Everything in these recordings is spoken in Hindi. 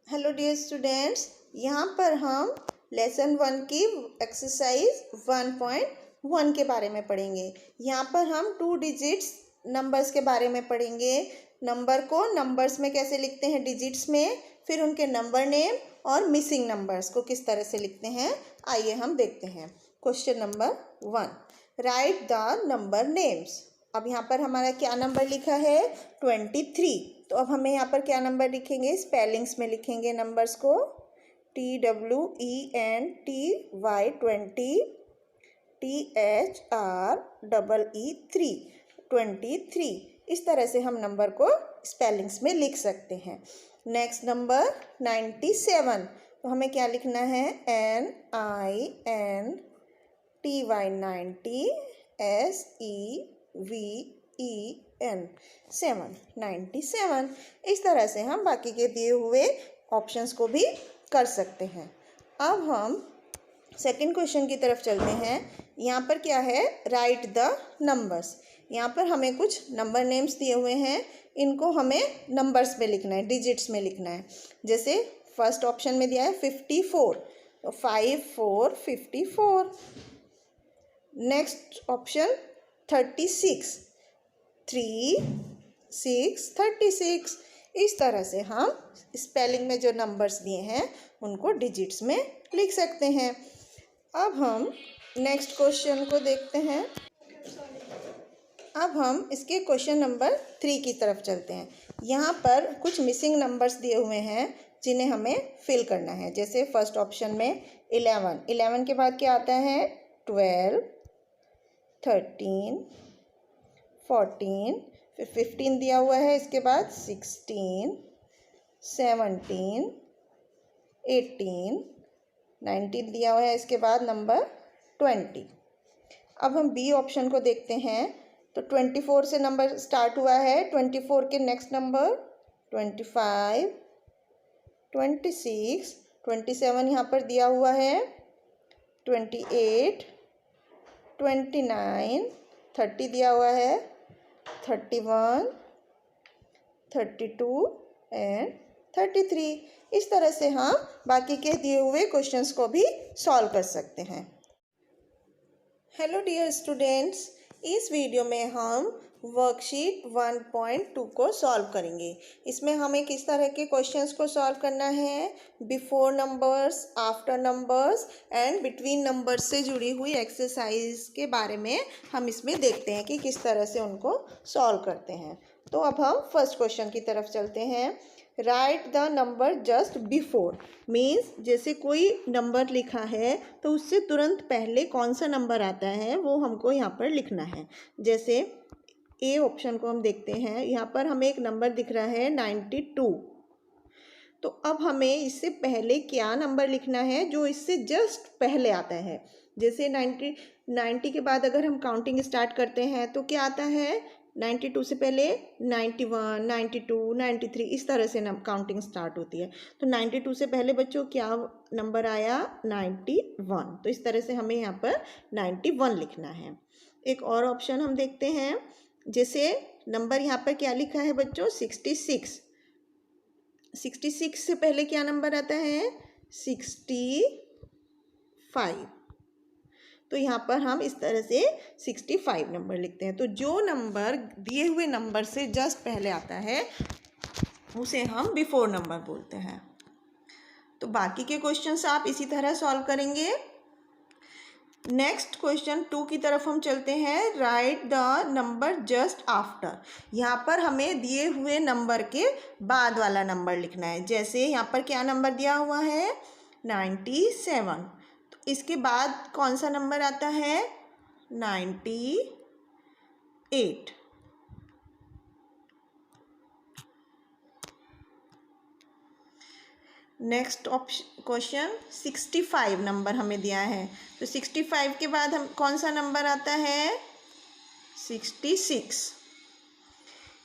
हेलो डियर स्टूडेंट्स, यहाँ पर हम लेसन 1 की एक्सरसाइज 1.1 के बारे में पढ़ेंगे। यहाँ पर हम 2 डिजिट्स नंबर्स के बारे में पढ़ेंगे। नंबर को नंबर्स में कैसे लिखते हैं डिजिट्स में, फिर उनके नंबर नेम और मिसिंग नंबर्स को किस तरह से लिखते हैं, आइए हम देखते हैं। Question number 1, right the number names. अब यहाँ पर हमारा क्या नंबर लिखा है 23। तो अब हमें यहाँ पर क्या नंबर लिखेंगे, स्पेलिंग्स में लिखेंगे नंबर्स को। TWENTY 20 THREE 23। इस तरह से हम नंबर को स्पेलिंग्स में लिख सकते हैं। Next number 97। तो हमें क्या लिखना है, NINTY 90 SEVEN 97। इस तरह से हम बाकी के दिए हुए ऑप्शंस को भी कर सकते हैं। अब हम सेकंड क्वेश्चन की तरफ चलते हैं। यहाँ पर क्या है, राइट द नंबर्स। यहाँ पर हमें कुछ नंबर नेम्स दिए हुए हैं, इनको हमें नंबर्स में लिखना है, डिजिट्स में लिखना है। जैसे फर्स्ट ऑप्शन में दिया है 54, तो 5 4 54। Next option 36, 3 6 36। इस तरह से हम स्पेलिंग में जो नंबर्स दिए हैं उनको डिजिट्स में लिख सकते हैं। अब हम नेक्स्ट क्वेश्चन को देखते हैं। अब हम इसके क्वेश्चन नंबर 3 की तरफ चलते हैं। यहाँ पर कुछ मिसिंग नंबर्स दिए हुए हैं जिन्हें हमें फिल करना है। जैसे फर्स्ट ऑप्शन में 11 के बाद क्या आता है, 12 13 14, फिर 15 दिया हुआ है, इसके बाद 16 17 18 19 दिया हुआ है, इसके बाद नंबर 20। अब हम बी ऑप्शन को देखते हैं। तो 24 से नंबर स्टार्ट हुआ है, 24 के नेक्स्ट नंबर 25 26 27 यहाँ पर दिया हुआ है, 28 29 30 दिया हुआ है, 31 32 एंड 33। इस तरह से हम बाकी के दिए हुए क्वेश्चंस को भी सॉल्व कर सकते हैं। हेलो डियर स्टूडेंट्स, इस वीडियो में हम वर्कशीट 1.2 को सॉल्व करेंगे। इसमें हमें किस तरह के क्वेश्चंस को सॉल्व करना है, before numbers, after numbers and between numbers से जुड़ी हुई एक्सरसाइज के बारे में हम इसमें देखते हैं कि किस तरह से उनको सॉल्व करते हैं। तो अब हम फर्स्ट क्वेश्चन की तरफ चलते हैं। Right the number just before means, जैसे कोई नंबर लिखा है तो उससे तुरंत पहले कौन सा नंबर आता है वो हमको यहाँ पर लिखना है। जैसे ए ऑप्शन को हम देखते हैं, यहाँ पर हमें एक नंबर दिख रहा है 92। तो अब हमें इससे पहले क्या नंबर लिखना है जो इससे जस्ट पहले आता है। जैसे 90 के बाद अगर हम काउंटिंग स्टार्ट करते हैं तो क्या आता है, 92 से पहले 91 92 93, इस तरह से काउंटिंग स्टार्ट होती है। तो 92 से पहले बच्चों क्या नंबर आया, 91। तो इस तरह से हमें यहाँ पर 91 लिखना है। एक और ऑप्शन हम देखते हैं। जैसे नंबर यहाँ पर क्या लिखा है बच्चों, 66। 66 से पहले क्या नंबर आता है, 65। तो यहाँ पर हम इस तरह से 65 नंबर लिखते हैं। तो जो नंबर दिए हुए नंबर से जस्ट पहले आता है उसे हम बिफोर नंबर बोलते हैं। तो बाकी के क्वेश्चंस आप इसी तरह सॉल्व करेंगे। नेक्स्ट क्वेश्चन 2 की तरफ हम चलते हैं। Right the number just after. यहाँ पर हमें दिए हुए नंबर के बाद वाला नंबर लिखना है। जैसे यहाँ पर क्या नंबर दिया हुआ है, 97। तो इसके बाद कौन सा नंबर आता है, 98। नेक्स्ट ऑप्शन क्वेश्चन 65 नंबर हमें दिया है। तो 65 के बाद हम कौन सा नंबर आता है, 66।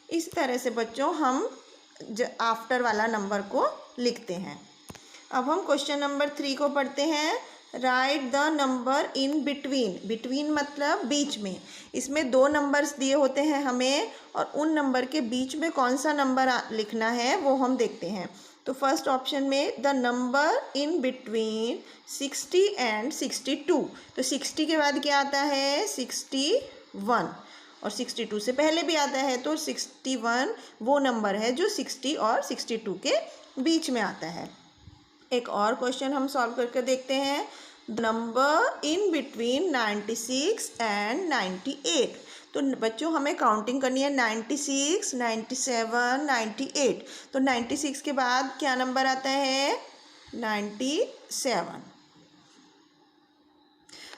इस तरह से बच्चों हम आफ्टर वाला नंबर को लिखते हैं। अब हम क्वेश्चन नंबर 3 को पढ़ते हैं। Right the number in between, between मतलब बीच में। इसमें दो नंबर्स दिए होते हैं हमें और उन नंबर के बीच में कौन सा नंबर लिखना है वो हम देखते हैं। तो फर्स्ट ऑप्शन में the number in between 60 and 62। तो 60 के बाद क्या आता है 61 और 62 से पहले भी आता है, तो 61 वो नंबर है जो 60 और 62 के बीच में आता है। एक और क्वेश्चन हम सॉल्व करके देखते हैं। Number in between 96 and 98। तो बच्चों हमें काउंटिंग करनी है 96, 97, 98। तो 96 के बाद क्या नंबर आता है 97।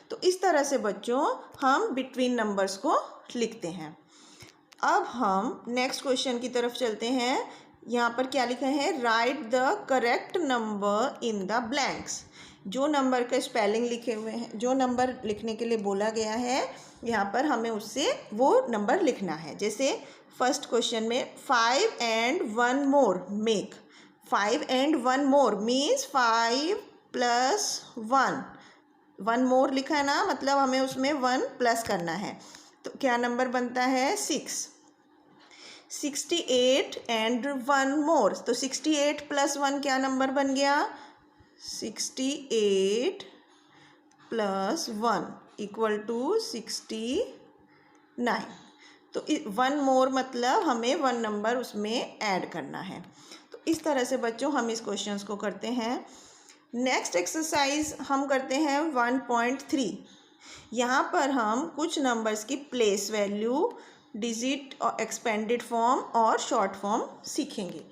तो इस तरह से बच्चों हम बिटवीन नंबर्स को लिखते हैं। अब हम नेक्स्ट क्वेश्चन की तरफ चलते हैं। यहाँ पर क्या लिखा है, right the correct number in the blanks. जो नंबर का स्पेलिंग लिखे हुए हैं, जो नंबर लिखने के लिए बोला गया है यहाँ पर हमें उससे वो नंबर लिखना है। जैसे फर्स्ट क्वेश्चन में 5 and 1 more make. 5 and 1 more means 5 + 1, 1 more लिखा है ना, मतलब हमें उसमें 1 प्लस करना है। तो क्या नंबर बनता है 6। 68 and 1 more, तो 68 + 1 क्या नंबर बन गया 68 + 1 = 69। तो 1 more मतलब हमें 1 नंबर उसमें ऐड करना है। तो इस तरह से बच्चों हम इस क्वेश्चन को करते हैं। नेक्स्ट एक्सरसाइज हम करते हैं 1.3। यहाँ पर हम कुछ नंबर्स की प्लेस वैल्यू, डिजिट और एक्सपेंडेड फॉर्म और शॉर्ट फॉर्म सीखेंगे।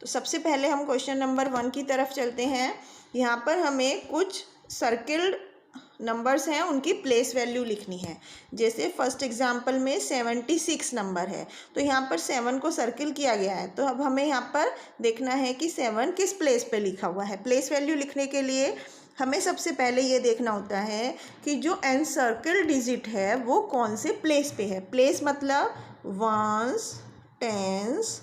तो सबसे पहले हम क्वेश्चन नंबर 1 की तरफ चलते हैं। यहाँ पर हमें कुछ सर्किल्ड नंबर्स हैं, उनकी प्लेस वैल्यू लिखनी है। जैसे फर्स्ट एग्जांपल में 76 नंबर है, तो यहाँ पर 7 को सर्किल किया गया है। तो अब हमें यहाँ पर देखना है कि 7 किस प्लेस पे लिखा हुआ है। प्लेस वैल्यू लिखने के लिए हमें सबसे पहले ये देखना होता है कि जो एनसर्कल डिजिट है वो कौन से प्लेस पे है। प्लेस मतलब 1s, 10s,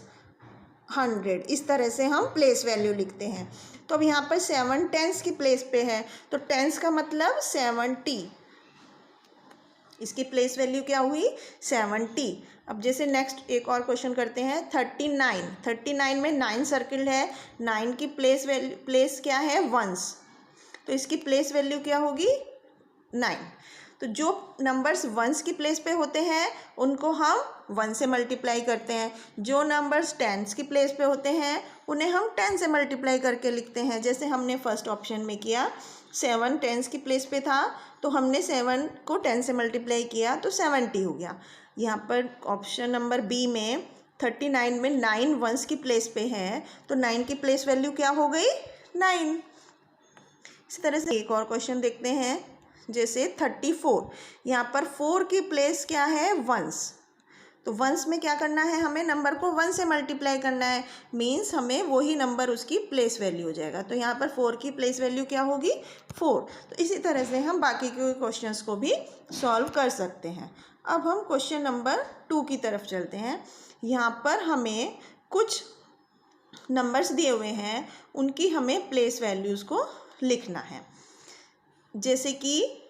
100, इस तरह से हम प्लेस वैल्यू लिखते हैं। तो अब यहाँ पर 7 10s की प्लेस पे है, तो 10s का मतलब 70, इसकी प्लेस वैल्यू क्या हुई 70। अब जैसे नेक्स्ट एक और क्वेश्चन करते हैं 39 में 9 सर्किल है, 9 की प्लेस क्या है 1s, तो इसकी प्लेस वैल्यू क्या होगी 9। तो जो नंबर्स 1s की प्लेस पे होते हैं उनको हम 1 से मल्टीप्लाई करते हैं। जो नंबर्स 10s की प्लेस पे होते हैं उन्हें हम 10 से मल्टीप्लाई करके लिखते हैं। जैसे हमने फर्स्ट ऑप्शन में किया, 7 10s की प्लेस पे था तो हमने 7 को 10 से मल्टीप्लाई किया तो 70 हो गया। यहाँ पर ऑप्शन नंबर बी में 39 में 9 1s की प्लेस पे है, तो 9 की प्लेस वैल्यू क्या हो गई 9। इसी तरह से एक और क्वेश्चन देखते हैं। जैसे 34, यहाँ पर 4 की प्लेस क्या है 1s, तो 1s में क्या करना है हमें नंबर को 1 से मल्टीप्लाई करना है, मीन्स हमें वही नंबर उसकी प्लेस वैल्यू हो जाएगा। तो यहाँ पर 4 की प्लेस वैल्यू क्या होगी 4। तो इसी तरह से हम बाकी के क्वेश्चंस को भी सॉल्व कर सकते हैं। अब हम क्वेश्चन नंबर 2 की तरफ चलते हैं। यहाँ पर हमें कुछ नंबर्स दिए हुए हैं, उनकी हमें प्लेस वैल्यूज़ को लिखना है। जैसे कि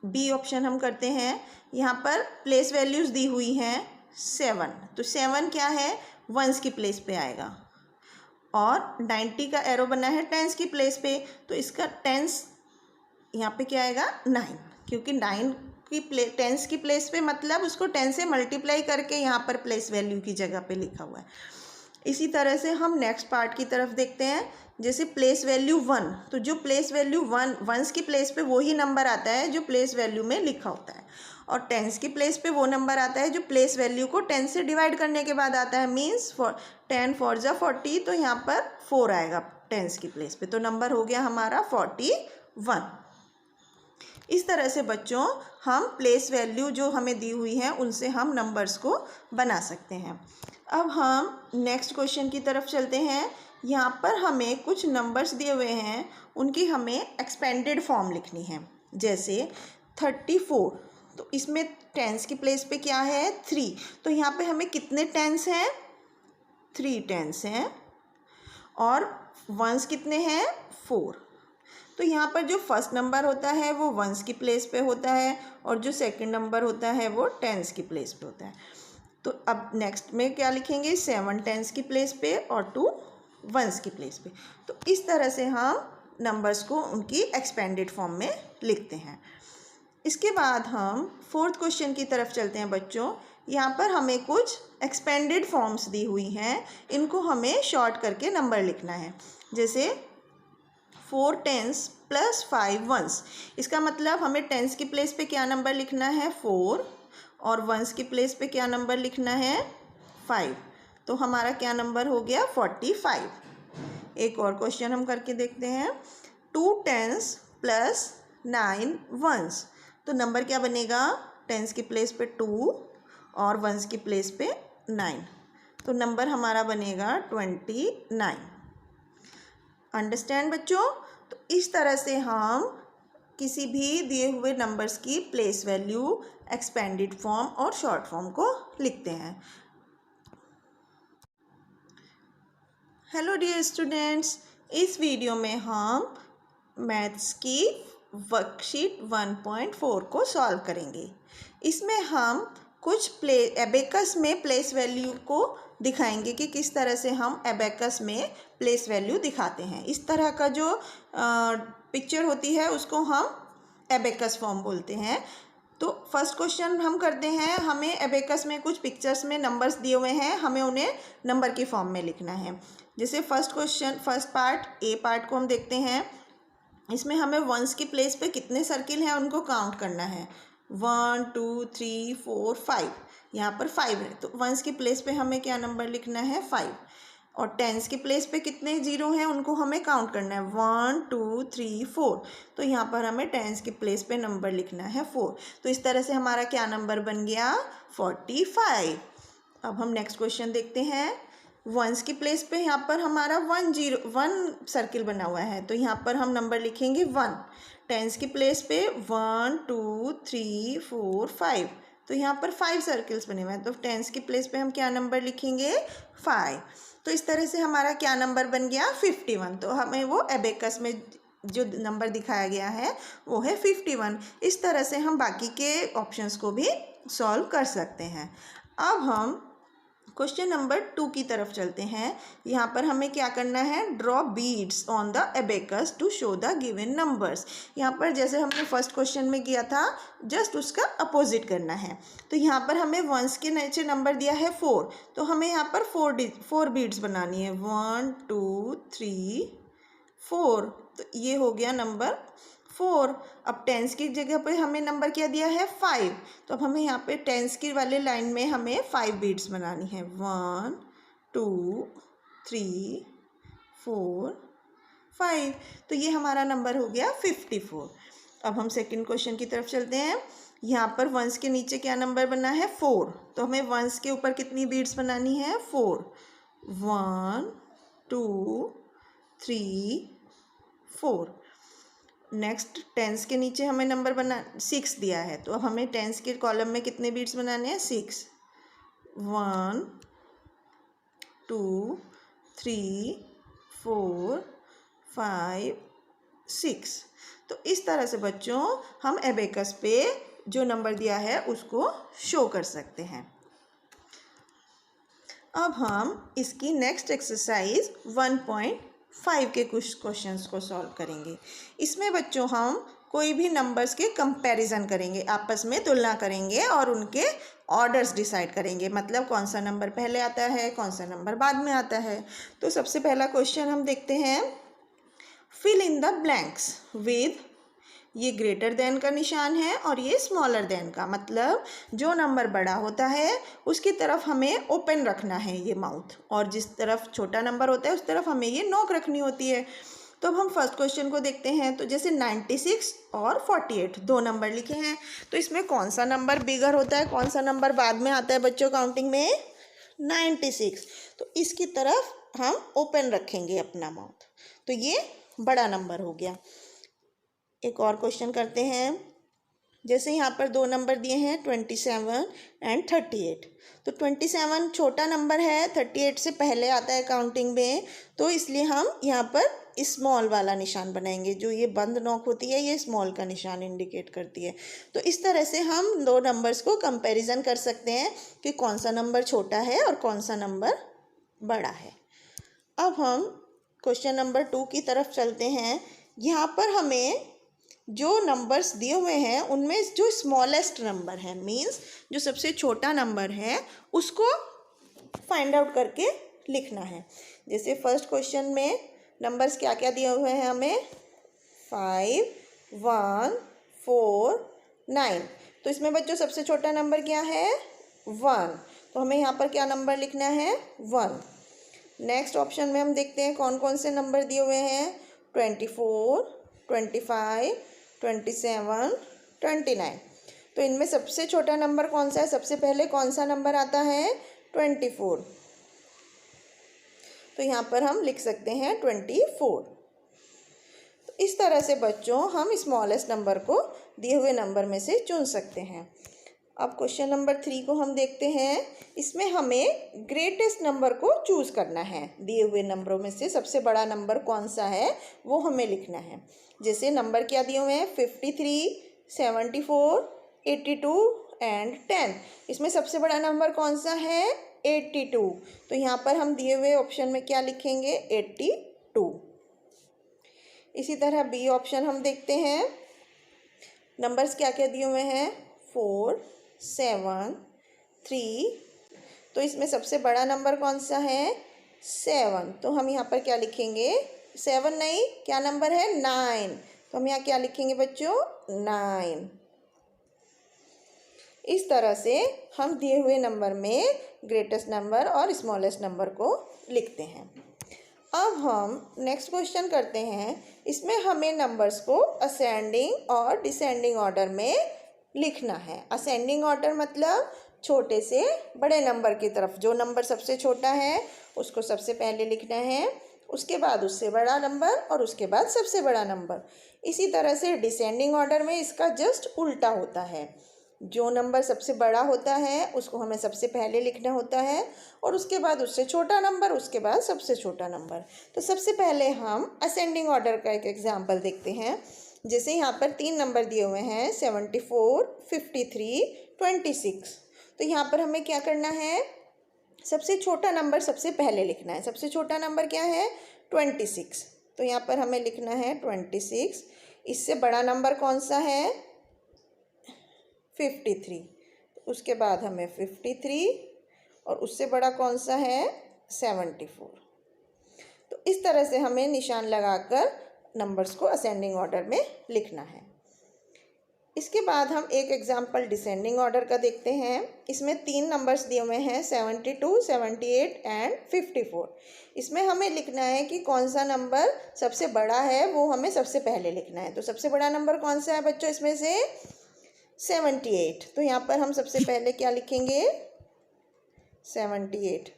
बी ऑप्शन हम करते हैं। यहाँ पर प्लेस वैल्यूज़ दी हुई हैं 7, तो 7 क्या है 1s की प्लेस पे आएगा, और 90 का एरो बना है 10s की प्लेस पे, तो इसका 10s यहाँ पे क्या आएगा 9, क्योंकि 9 की 10s की प्लेस पे मतलब उसको 10 से मल्टीप्लाई करके यहाँ पर प्लेस वैल्यू की जगह पे लिखा हुआ है। इसी तरह से हम नेक्स्ट पार्ट की तरफ देखते हैं। जैसे प्लेस वैल्यू 1, तो जो प्लेस वैल्यू 1s की प्लेस पे वही नंबर आता है जो प्लेस वैल्यू में लिखा होता है, और 10s की प्लेस पे वो नंबर आता है जो प्लेस वैल्यू को 10 से डिवाइड करने के बाद आता है, मीन्स 10 4 जा 40, तो यहाँ पर 4 आएगा 10s की प्लेस पे, तो नंबर हो गया हमारा 41। इस तरह से बच्चों हम प्लेस वैल्यू जो हमें दी हुई है उनसे हम नंबर्स को बना सकते हैं। अब हम नेक्स्ट क्वेश्चन की तरफ चलते हैं। यहाँ पर हमें कुछ नंबर्स दिए हुए हैं, उनकी हमें एक्सपेंडेड फॉर्म लिखनी है। जैसे 34, तो इसमें 10s की प्लेस पे क्या है 3, तो यहाँ पे हमें कितने 10s हैं 3 10s हैं, और 1s कितने हैं 4, तो यहाँ पर जो फर्स्ट नंबर होता है वो वंस की प्लेस पे होता है और जो सेकंड नंबर होता है वो टेंस की प्लेस पे होता है। तो अब नेक्स्ट में क्या लिखेंगे, 7 टेंस की प्लेस पे और 2 वंस की प्लेस पे। तो इस तरह से हम नंबर्स को उनकी एक्सपेंडेड फॉर्म में लिखते हैं। इसके बाद हम फोर्थ क्वेश्चन की तरफ चलते हैं बच्चों। यहाँ पर हमें कुछ एक्सपेंडेड फॉर्म्स दी हुई हैं, इनको हमें शॉर्ट करके नंबर लिखना है। जैसे 4 टेंस प्लस 5 वंस। इसका मतलब हमें टेंस की प्लेस पे क्या नंबर लिखना है, 4, और वंस की प्लेस पे क्या नंबर लिखना है, 5। तो हमारा क्या नंबर हो गया, 45। एक और क्वेश्चन हम करके देखते हैं। 2 टेंस प्लस 9 वंस। तो नंबर क्या बनेगा, टेंस की प्लेस पे 2 और वंस की प्लेस पे 9। तो नंबर हमारा बनेगा 29। अंडरस्टैंड बच्चों। तो इस तरह से हम किसी भी दिए हुए नंबर्स की प्लेस वैल्यू, एक्सपेंडेड फॉर्म और शॉर्ट फॉर्म को लिखते हैं। हेलो डियर स्टूडेंट्स, इस वीडियो में हम मैथ्स की वर्कशीट 1.4 को सॉल्व करेंगे। इसमें हम कुछ एबेकस में प्लेस वैल्यू को दिखाएंगे कि किस तरह से हम एबेकस में प्लेस वैल्यू दिखाते हैं। इस तरह का जो पिक्चर होती है उसको हम एबेकस फॉर्म बोलते हैं। तो फर्स्ट क्वेश्चन हम करते हैं। हमें एबेकस में कुछ पिक्चर्स में नंबर्स दिए हुए हैं, हमें उन्हें नंबर की फॉर्म में लिखना है। जैसे फर्स्ट पार्ट ए पार्ट को हम देखते हैं। इसमें हमें वंस की प्लेस पे कितने सर्किल हैं उनको काउंट करना है। 1 2 3 4 5। यहाँ पर 5 है, तो वंस की प्लेस पे हमें क्या नंबर लिखना है, 5। और टेंस की प्लेस पे कितने जीरो हैं उनको हमें काउंट करना है, 1 2 3 4। तो यहाँ पर हमें टेंस की प्लेस पे नंबर लिखना है 4। तो इस तरह से हमारा क्या नंबर बन गया, 45। अब हम नेक्स्ट क्वेश्चन देखते हैं। वंस की प्लेस पे यहाँ पर हमारा 1 सर्किल बना हुआ है, तो यहाँ पर हम नंबर लिखेंगे 1। टेंस की प्लेस पे 1 2 3 4 5। तो यहाँ पर 5 सर्किल्स बने हुए हैं, तो टेंस की प्लेस पे हम क्या नंबर लिखेंगे, 5। तो इस तरह से हमारा क्या नंबर बन गया, 51। तो हमें वो एबेकस में जो नंबर दिखाया गया है वो है 51। इस तरह से हम बाकी के ऑप्शंस को भी सॉल्व कर सकते हैं। अब हम क्वेश्चन नंबर 2 की तरफ चलते हैं। यहाँ पर हमें क्या करना है, draw beads on the abacus to show the given numbers. यहाँ पर जैसे हमने फर्स्ट क्वेश्चन में किया था, जस्ट उसका अपोजिट करना है। तो यहाँ पर हमें वंस के नीचे नंबर दिया है 4, तो हमें यहाँ पर 4 बीड्स बनानी है, 1 2 3 4। तो ये हो गया नंबर 4। अब टेंस की जगह पे हमें नंबर क्या दिया है, 5। तो अब हमें यहाँ पे टेंस की वाले लाइन में हमें 5 बीट्स बनानी है, 1 2 3 4 5। तो ये हमारा नंबर हो गया 54। अब हम सेकंड क्वेश्चन की तरफ चलते हैं। यहाँ पर वंस के नीचे क्या नंबर बना है, 4। तो हमें वंस के ऊपर कितनी बीट्स बनानी है, 4। 1 2 3 4। नेक्स्ट टेंस के नीचे हमें नंबर बना 6 दिया है, तो अब हमें टेंस के कॉलम में कितने बीट्स बनाने हैं, 6। 1 2 3 4 5 6। तो इस तरह से बच्चों हम एबेकस पे जो नंबर दिया है उसको शो कर सकते हैं। अब हम इसकी नेक्स्ट एक्सरसाइज 1.5 के कुछ क्वेश्चंस को सॉल्व करेंगे। इसमें बच्चों हम कोई भी नंबर्स के कंपैरिजन करेंगे, आपस में तुलना करेंगे और उनके ऑर्डर्स डिसाइड करेंगे, मतलब कौन सा नंबर पहले आता है, कौन सा नंबर बाद में आता है। तो सबसे पहला क्वेश्चन हम देखते हैं, fill in the blanks with, ये ग्रेटर देन का निशान है और ये स्मॉलर देन का, मतलब जो नंबर बड़ा होता है उसकी तरफ हमें ओपन रखना है ये माउथ, और जिस तरफ छोटा नंबर होता है उस तरफ हमें ये नोक रखनी होती है। तो अब हम फर्स्ट क्वेश्चन को देखते हैं। तो जैसे 96 और 48 दो नंबर लिखे हैं, तो इसमें कौन सा नंबर बिगर होता है, कौन सा नंबर बाद में आता है बच्चों काउंटिंग में, 96। तो इसकी तरफ हम ओपन रखेंगे अपना माउथ, तो ये बड़ा नंबर हो गया। एक और क्वेश्चन करते हैं। जैसे यहाँ पर दो नंबर दिए हैं 27 एंड 38। तो 27 छोटा नंबर है, 38 से पहले आता है काउंटिंग में, तो इसलिए हम यहाँ पर स्मॉल वाला निशान बनाएंगे। जो ये बंद नोक होती है ये स्मॉल का निशान इंडिकेट करती है। तो इस तरह से हम दो नंबर्स को कंपैरिजन कर सकते हैं कि कौन सा नंबर छोटा है और कौन सा नंबर बड़ा है। अब हम क्वेश्चन नंबर 2 की तरफ चलते हैं। यहाँ पर हमें जो नंबर्स दिए हुए हैं उनमें जो स्मॉलेस्ट नंबर है, मीन्स जो सबसे छोटा नंबर है, उसको फाइंड आउट करके लिखना है। जैसे फर्स्ट क्वेश्चन में नंबर्स क्या क्या दिए हुए हैं हमें, 5, 1, 4, 9। तो इसमें बच्चों सबसे छोटा नंबर क्या है, 1। तो हमें यहाँ पर क्या नंबर लिखना है, 1। नेक्स्ट ऑप्शन में हम देखते हैं कौन कौन से नंबर दिए हुए हैं, 24, 25, 27, 29। तो इनमें सबसे छोटा नंबर कौन सा है, सबसे पहले कौन सा नंबर आता है, 24। तो यहाँ पर हम लिख सकते हैं 24। तो इस तरह से बच्चों हम स्मॉलेस्ट नंबर को दिए हुए नंबर में से चुन सकते हैं। अब क्वेश्चन नंबर 3 को हम देखते हैं। इसमें हमें ग्रेटेस्ट नंबर को चूज़ करना है। दिए हुए नंबरों में से सबसे बड़ा नंबर कौन सा है वो हमें लिखना है। जैसे नंबर क्या दिए हुए हैं, 53, 74, 82 एंड 10। इसमें सबसे बड़ा नंबर कौन सा है, 82। तो यहाँ पर हम दिए हुए ऑप्शन में क्या लिखेंगे, 82। इसी तरह बी ऑप्शन हम देखते हैं। नंबर्स क्या क्या दिए हुए हैं, 4, 7, 3। तो इसमें सबसे बड़ा नंबर कौन सा है, 7। तो हम यहाँ पर क्या लिखेंगे, 7 नहीं, क्या नंबर है, 9। तो हम यहाँ क्या लिखेंगे बच्चों, 9। इस तरह से हम दिए हुए नंबर में ग्रेटेस्ट नंबर और स्मॉलेस्ट नंबर को लिखते हैं। अब हम नेक्स्ट क्वेश्चन करते हैं। इसमें हमें नंबर्स को असेंडिंग और डिसेंडिंग ऑर्डर में लिखना है। असेंडिंग ऑर्डर मतलब छोटे से बड़े नंबर की तरफ, जो नंबर सबसे छोटा है उसको सबसे पहले लिखना है, उसके बाद उससे बड़ा नंबर और उसके बाद सबसे बड़ा नंबर। इसी तरह से डिसेंडिंग ऑर्डर में इसका जस्ट उल्टा होता है। जो नंबर सबसे बड़ा होता है उसको हमें सबसे पहले लिखना होता है और उसके बाद उससे छोटा नंबर, उसके बाद सबसे छोटा नंबर। तो सबसे पहले हम असेंडिंग ऑर्डर का एक एग्जाम्पल देखते हैं। जैसे यहाँ पर 3 नंबर दिए हुए हैं, 74, 53, 26। तो यहाँ पर हमें क्या करना है, सबसे छोटा नंबर सबसे पहले लिखना है। सबसे छोटा नंबर क्या है, 26। तो यहाँ पर हमें लिखना है 26। इससे बड़ा नंबर कौन सा है, 53। उसके बाद हमें 53 और उससे बड़ा कौन सा है, 74। तो इस तरह से हमें निशान लगाकर नंबर्स को असेंडिंग ऑर्डर में लिखना है। इसके बाद हम एक एग्जाम्पल डिसेंडिंग ऑर्डर का देखते हैं। इसमें 3 नंबर्स दिए हुए हैं, 72, 78 एंड 54। इसमें हमें लिखना है कि कौन सा नंबर सबसे बड़ा है, वो हमें सबसे पहले लिखना है। तो सबसे बड़ा नंबर कौन सा है बच्चों इसमें से, 78। तो यहाँ पर हम सबसे पहले क्या लिखेंगे, 78।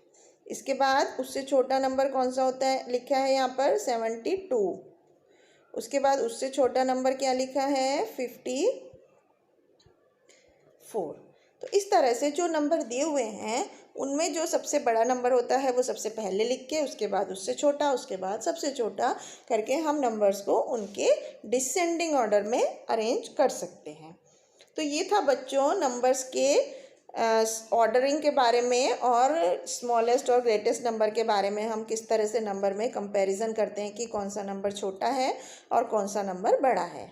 इसके बाद उससे छोटा नंबर कौन सा होता है, लिखा है यहाँ पर 72। उसके बाद उससे छोटा नंबर क्या लिखा है, 54। तो इस तरह से जो नंबर दिए हुए हैं उनमें जो सबसे बड़ा नंबर होता है वो सबसे पहले लिख के, उसके बाद उससे छोटा, उसके बाद सबसे छोटा करके हम नंबर्स को उनके डिसेंडिंग ऑर्डर में अरेंज कर सकते हैं। तो ये था बच्चों नंबर्स के ऑर्डरिंग के बारे में और स्मॉलेस्ट और ग्रेटेस्ट नंबर के बारे में। हम किस तरह से नंबर में कंपैरिजन करते हैं कि कौन सा नंबर छोटा है और कौन सा नंबर बड़ा है।